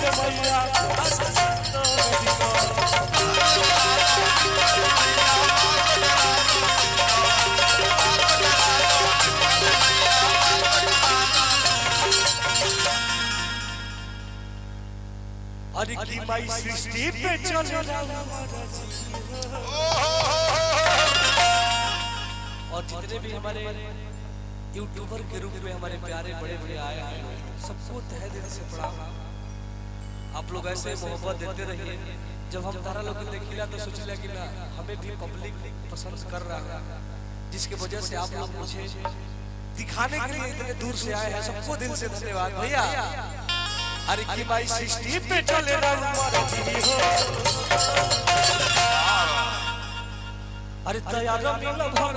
से मैया अरे की माई सृष्टि पे चले और जितने भी हमारे यूट्यूबर के रूप में हमारे प्यारे बड़े बड़े आए हैं सबको तहे दिल से प्रणाम। आप लोग ऐसे मोहब्बत देते रहिए। जब हम तारा लोग देखिला तो सोचिला कि ना हमें भी पब्लिक पसंद कर रहा है, जिसकी वजह से आप लोग मुझे दिखाने के लिए इतने दूर से आए हैं। सबको दिल से धन्यवाद भैया। अरे की माई सृष्टि पे चले हो अरे तैयार मिल भर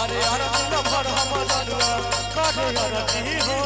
अरे यार मिल भर हम जानुआ काहे यार हो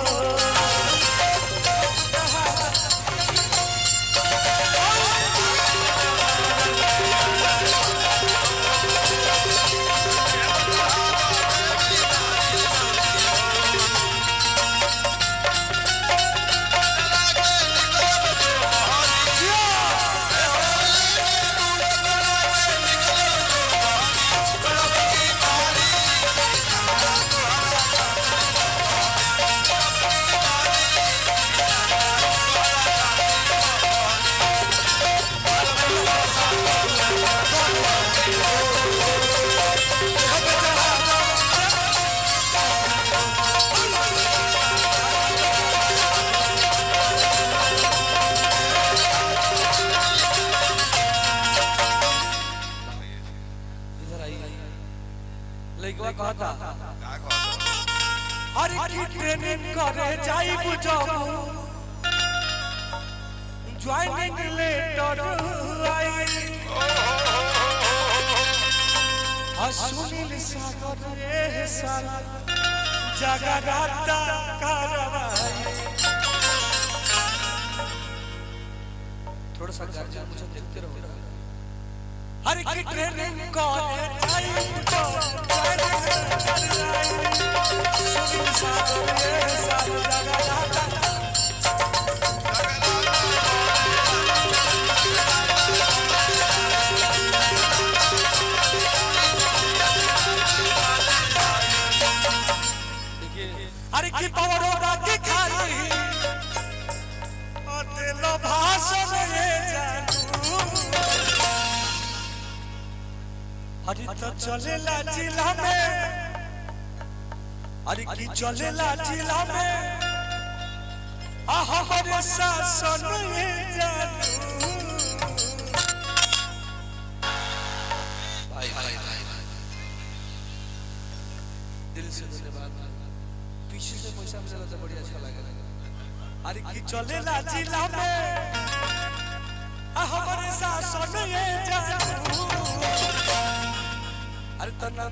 कहता अरे की ट्रेनिंग करे जाई बुझाऊ ज्वाइनिंग लेटर आई सुनील सागर रे साल जगराता करवाई। थोड़ा सा गार्जियन मुझे देखते रहो। हर की ट्रेनिंग करे जाई सुनील सागर रे साल जगराता अरे की पवरों की खाली और दिलो भाषण ये जानू अरे तो चलेला जिला में अरे की चलेला जिला में हमारे शासन ये जानू भाई भाई भाई दिल से धन्यवाद। पीछे से पैसा मिला तो बढ़िया अच्छा लगा। अरे की चलेला जिला में हमारे शासन ये जानू अरे तन्ना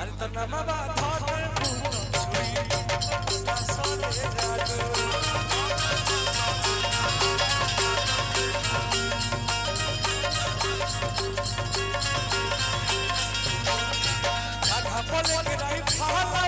अरे तन्ना बोले के नहीं फाला